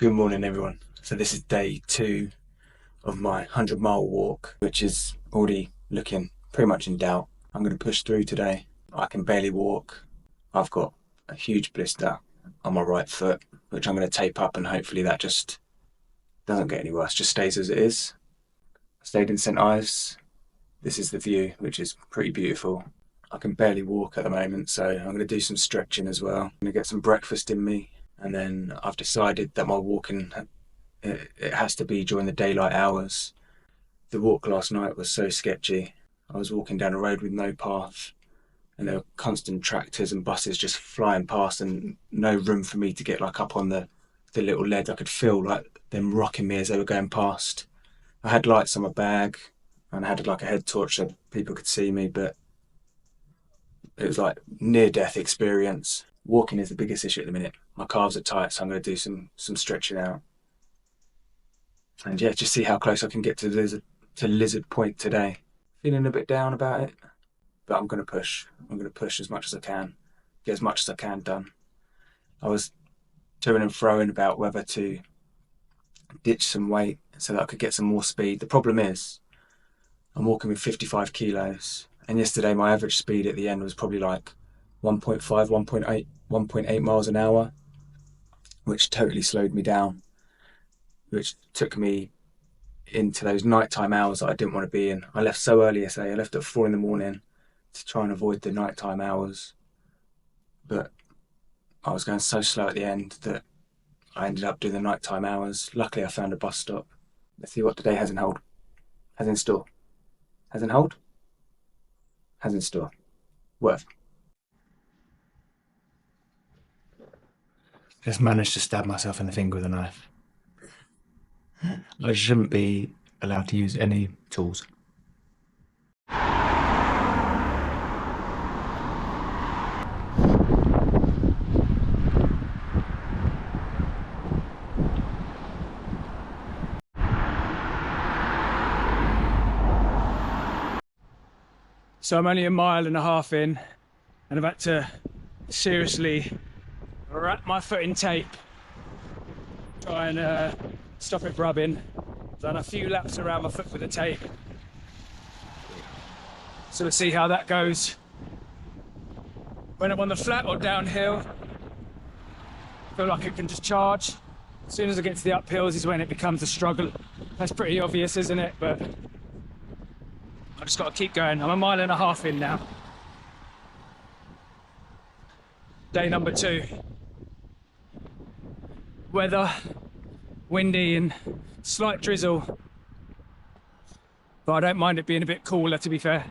Good morning, everyone. So this is day 2 of my 100-mile walk, which is already looking pretty much in doubt. I'm going to push through today. I can barely walk. I've got a huge blister on my right foot, which I'm going to tape up, and hopefully that just doesn't get any worse, just stays as it is. I stayed in St Ives. This is the view, which is pretty beautiful. I can barely walk at the moment, so I'm going to do some stretching as well. I'm going to get some breakfast in me, and then I've decided that my walking, it has to be during the daylight hours. The walk last night was so sketchy. I was walking down a road with no path, and there were constant tractors and buses just flying past, and no room for me to get like up on the little lead. I could feel like them rocking me as they were going past. I had lights on my bag, and I had like a head torch so people could see me, but it was like near-death experience. Walking is the biggest issue at the minute. My calves are tight, so I'm going to do some stretching out. And yeah, just see how close I can get to Lizard Point today. Feeling a bit down about it, but I'm going to push. I'm going to push as much as I can, get as much as I can done. I was to and froing about whether to ditch some weight so that I could get some more speed. The problem is I'm walking with 55 kilos, and yesterday my average speed at the end was probably like 1.5, 1.8 miles an hour, which totally slowed me down, which took me into those nighttime hours that I didn't want to be in. I left so early yesterday. I left at 4 in the morning to try and avoid the nighttime hours, but I was going so slow at the end that I ended up doing the nighttime hours. Luckily I found a bus stop. Let's see what today has in hold. Has in store. Has in hold. Has in store. Worth. Just managed to stab myself in the finger with a knife. I shouldn't be allowed to use any tools. So I'm only a mile and a half in, and I've had to seriously wrap my foot in tape, try and stop it rubbing. Done a few laps around my foot with the tape, so we'll see how that goes. When I'm on the flat or downhill, I feel like I can just charge. As soon as I get to the uphills is when it becomes a struggle. That's pretty obvious, isn't it? But I just got to keep going. I'm a mile and a half in now. Day number 2. Weather, windy and slight drizzle, but I don't mind it being a bit cooler, to be fair.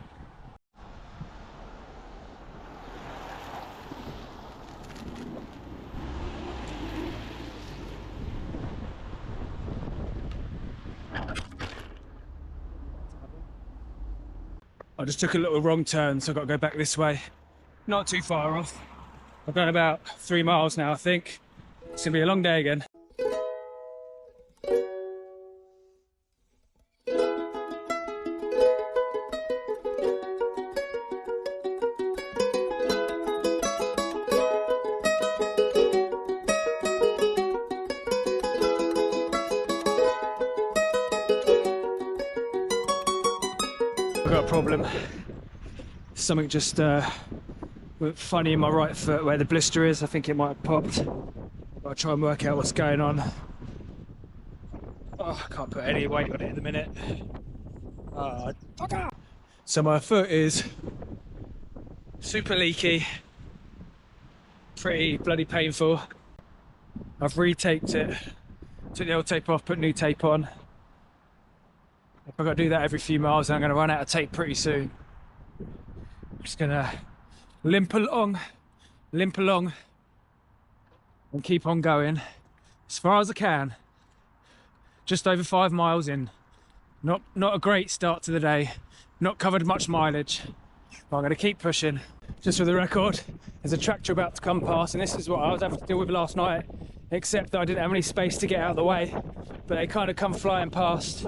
I just took a little wrong turn, so I've got to go back this way. Not too far off. I've done about 3 miles now, I think. It's gonna be a long day again. I've got a problem. Something just went funny in my right foot where the blister is. I think it might have popped. I'll try and work out what's going on. Oh, I can't put any weight on it at the minute. So my foot is super leaky, pretty bloody painful. I've re-taped it, took the old tape off, put new tape on. I've got to do that every few miles, and I'm going to run out of tape pretty soon. I'm just going to limp along, and keep on going as far as I can. Just over 5 miles in. Not a great start to the day. Not covered much mileage, but I'm going to keep pushing. Just for the record, there's a tractor about to come past, and this is what I was having to deal with last night, except that I didn't have any space to get out of the way, but they kind of come flying past.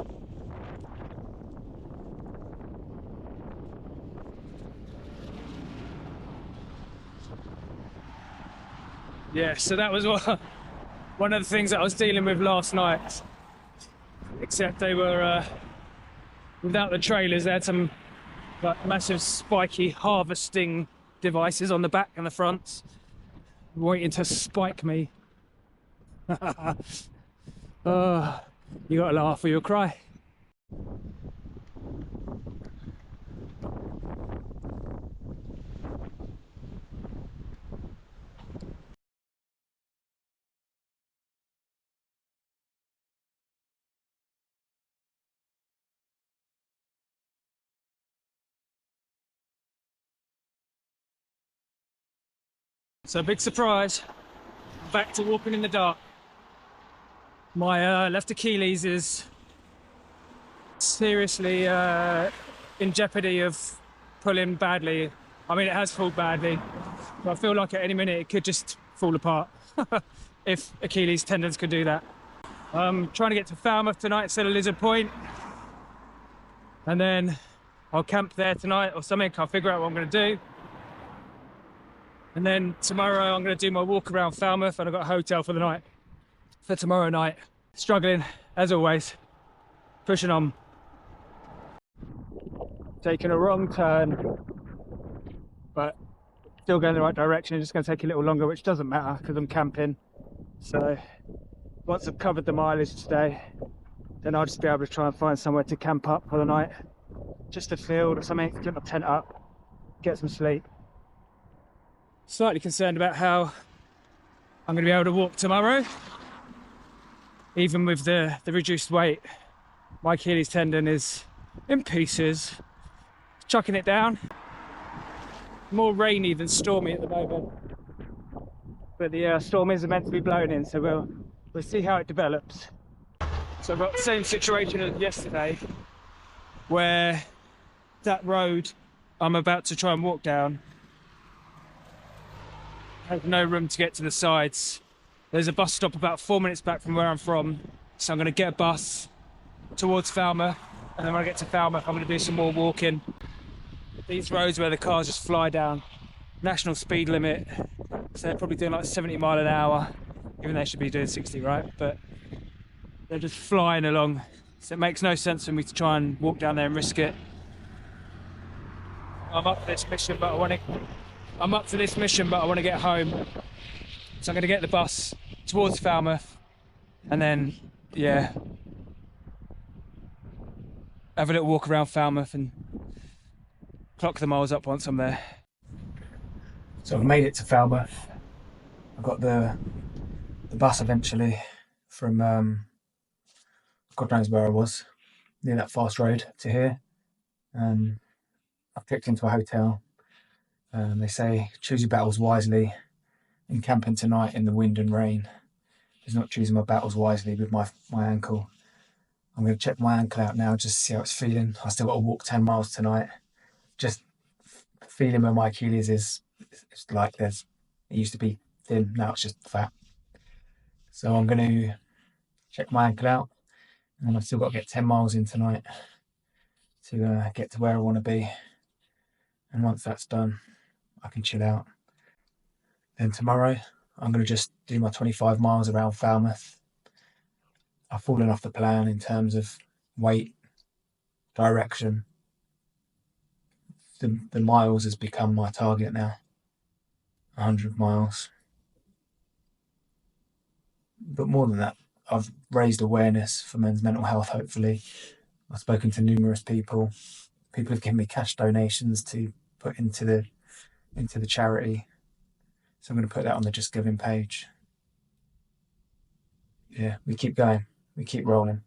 Yeah, so that was what one of the things that I was dealing with last night, except they were without the trailers. They had some like massive spiky harvesting devices on the back and the front, waiting to spike me. Oh, you gotta laugh or you'll cry. So big surprise, back to walking in the dark. My left Achilles is seriously in jeopardy of pulling badly. I mean, it has pulled badly, but I feel like at any minute it could just fall apart if Achilles tendons could do that. I'm trying to get to Falmouth tonight instead of Lizard Point, and then I'll camp there tonight or something. I'll figure out what I'm going to do. And then tomorrow I'm going to do my walk around Falmouth, and I've got a hotel for the night, for tomorrow night. Struggling, as always, pushing on. Taking a wrong turn, but still going the right direction. It's just going to take a little longer, which doesn't matter because I'm camping. So once I've covered the mileage today, then I'll just be able to try and find somewhere to camp up for the night. Just a field or something, get my tent up, get some sleep. Slightly concerned about how I'm going to be able to walk tomorrow, even with the reduced weight. My Achilles tendon is in pieces, chucking it down. More rainy than stormy at the moment, but the storm is meant to be blowing in, so we'll see how it develops. So I've got the same situation as yesterday, where that road I'm about to try and walk down has no room to get to the sides. There's a bus stop about 4 minutes back from where I'm from, so I'm going to get a bus towards Falmouth, and then when I get to Falmouth I'm going to do some more walking. These roads where the cars just fly down, national speed limit, so they're probably doing like 70 mile an hour, even though they should be doing 60, right? But they're just flying along, so it makes no sense for me to try and walk down there and risk it. I'm up for this mission, but I want to get home. So I'm going to get the bus towards Falmouth, and then, yeah, have a little walk around Falmouth and clock the miles up once I'm there. So I've made it to Falmouth. I got the bus eventually from God knows where I was, near that fast road to here. I've clicked into a hotel. They say choose your battles wisely in camping tonight in the wind and rain. Just not choosing my battles wisely with my ankle. I'm going to check my ankle out now just to see how it's feeling. I still got to walk 10 miles tonight. Just feeling where my Achilles is. It's like it used to be thin, now it's just fat. So I'm going to check my ankle out, and I've still got to get 10 miles in tonight to get to where I want to be. And once that's done, I can chill out. Then tomorrow, I'm going to just do my 25 miles around Falmouth. I've fallen off the plan in terms of weight, direction. The miles has become my target now. 100 miles. But more than that, I've raised awareness for men's mental health, hopefully. I've spoken to numerous people. People have given me cash donations to put into the charity. So I'm going to put that on the Just Giving page. Yeah, we keep going. We keep rolling.